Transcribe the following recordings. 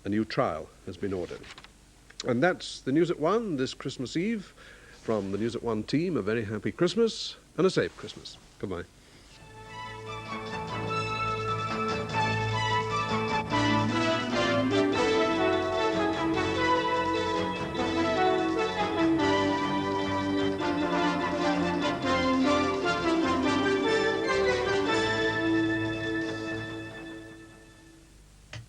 A new trial has been ordered. And that's the News at 1 this Christmas Eve. From the News at 1 team, a very happy Christmas and a safe Christmas. Goodbye.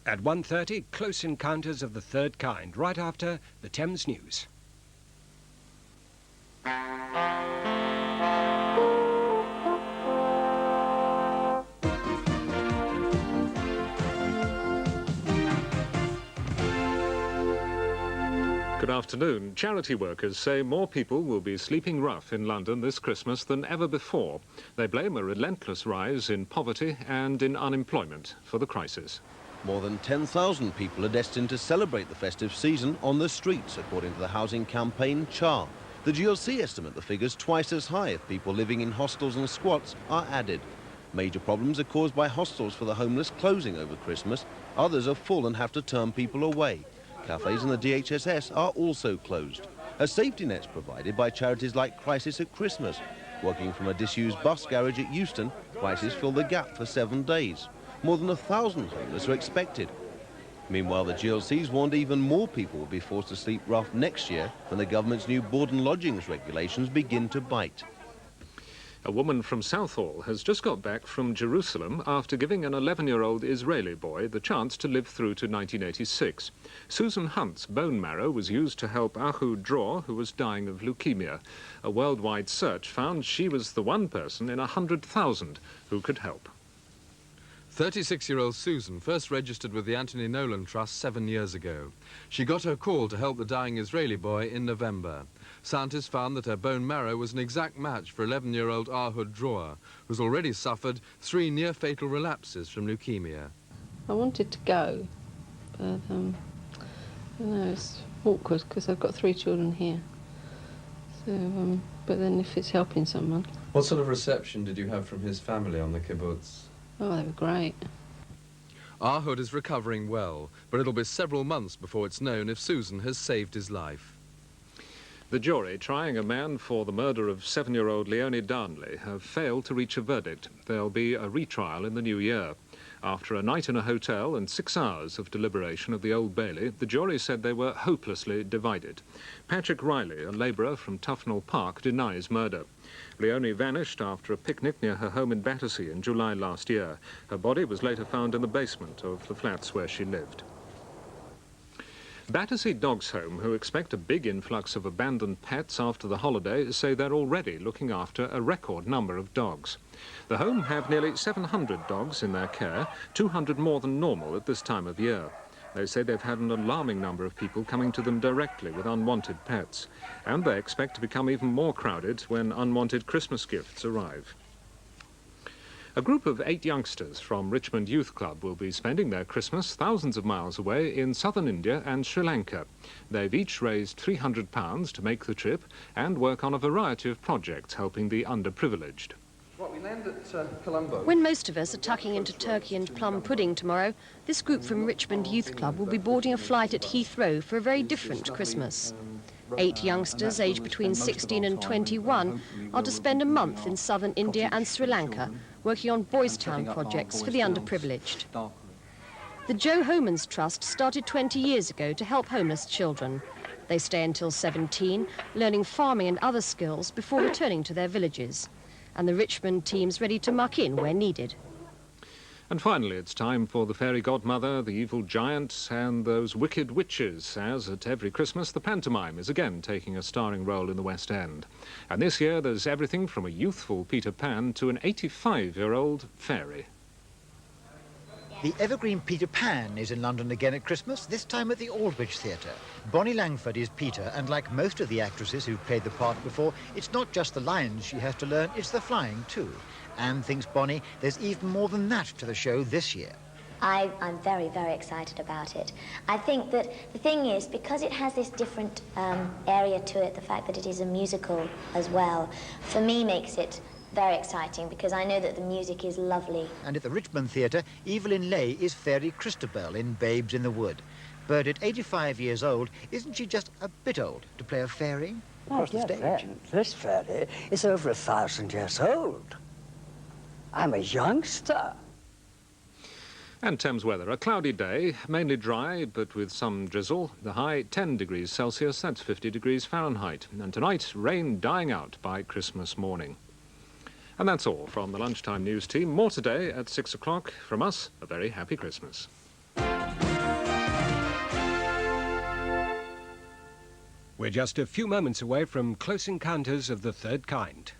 At 1:30, close encounters of the third kind, right after the Thames News. Good afternoon. Charity workers say more people will be sleeping rough in London this Christmas than ever before. They blame a relentless rise in poverty and in unemployment for the crisis. More than 10,000 people are destined to celebrate the festive season on the streets, according to the housing campaign CHAR. The GLC estimate the figure's twice as high if people living in hostels and squats are added. Major problems are caused by hostels for the homeless closing over Christmas. Others are full and have to turn people away. Cafes in the DHSS are also closed. A safety net's provided by charities like Crisis at Christmas. Working from a disused bus garage at Euston, Crisis filled the gap for 7 days. More than 1,000 homeless are expected. Meanwhile, the GLC's warned even more people will be forced to sleep rough next year when the government's new board and lodgings regulations begin to bite. A woman from Southall has just got back from Jerusalem after giving an 11-year-old Israeli boy the chance to live through to 1986. Susan Hunt's bone marrow was used to help Ahu Dror, who was dying of leukemia. A worldwide search found she was the one person in 100,000 who could help. 36-year-old Susan first registered with the Anthony Nolan Trust 7 years ago. She got her call to help the dying Israeli boy in November. Scientists found that her bone marrow was an exact match for 11-year-old Ahud Dror, who's already suffered 3 near-fatal relapses from leukemia. I wanted to go, but you know, it's awkward because I've got 3 children here. So, but then if it's helping someone. What sort of reception did you have from his family on the kibbutz? Oh, they were great. Ahud is recovering well, but it'll be several months before it's known if Susan has saved his life. The jury trying a man for the murder of 7-year-old Leonie Darnley have failed to reach a verdict. There'll be a retrial in the new year. After a night in a hotel and 6 hours of deliberation at the Old Bailey, the jury said they were hopelessly divided. Patrick Riley, a labourer from Tufnell Park, denies murder. Leonie vanished after a picnic near her home in Battersea in July last year. Her body was later found in the basement of the flats where she lived. Battersea Dogs Home, who expect a big influx of abandoned pets after the holiday, say they're already looking after a record number of dogs. The home have nearly 700 dogs in their care, 200 more than normal at this time of year. They say they've had an alarming number of people coming to them directly with unwanted pets, and they expect to become even more crowded when unwanted Christmas gifts arrive. A group of 8 youngsters from Richmond Youth Club will be spending their Christmas thousands of miles away in southern India and Sri Lanka. They've each raised £300 to make the trip and work on a variety of projects helping the underprivileged. We land at Colombo. When most of us are tucking into turkey and plum pudding tomorrow, this group from Richmond Youth Club will be boarding a flight at Heathrow for a very different Christmas. 8 youngsters aged between 16 and 21 are to spend a month in southern India and Sri Lanka working on Boys Town projects for the underprivileged. The Joe Homans Trust started 20 years ago to help homeless children. They stay until 17, learning farming and other skills before returning to their villages. And the Richmond team's ready to muck in where needed. And finally, it's time for the fairy godmother, the evil giant, and those wicked witches, as at every Christmas, the pantomime is again taking a starring role in the West End. And this year, there's everything from a youthful Peter Pan to an 85-year-old fairy. The evergreen Peter Pan is in London again at Christmas, this time at the Aldwych Theatre. Bonnie Langford is Peter, and like most of the actresses who've played the part before, it's not just the lines she has to learn, it's the flying too. Anne thinks, Bonnie, there's even more than that to the show this year. I'm very, very excited about it. I think that the thing is, because it has this different area to it, the fact that it is a musical as well, for me makes it very exciting because I know that the music is lovely. And at the Richmond Theatre, Evelyn Leigh is Fairy Christabel in Babes in the Wood. But at 85 years old, isn't she just a bit old to play a fairy? My dear friend, this fairy is over 1,000 years old. I'm a youngster. And Thames weather, a cloudy day, mainly dry, but with some drizzle. The high 10 degrees Celsius, that's 50 degrees Fahrenheit. And tonight, rain dying out by Christmas morning. And that's all from the Lunchtime News team. More today at 6 o'clock. From us, a very happy Christmas. We're just a few moments away from Close Encounters of the Third Kind.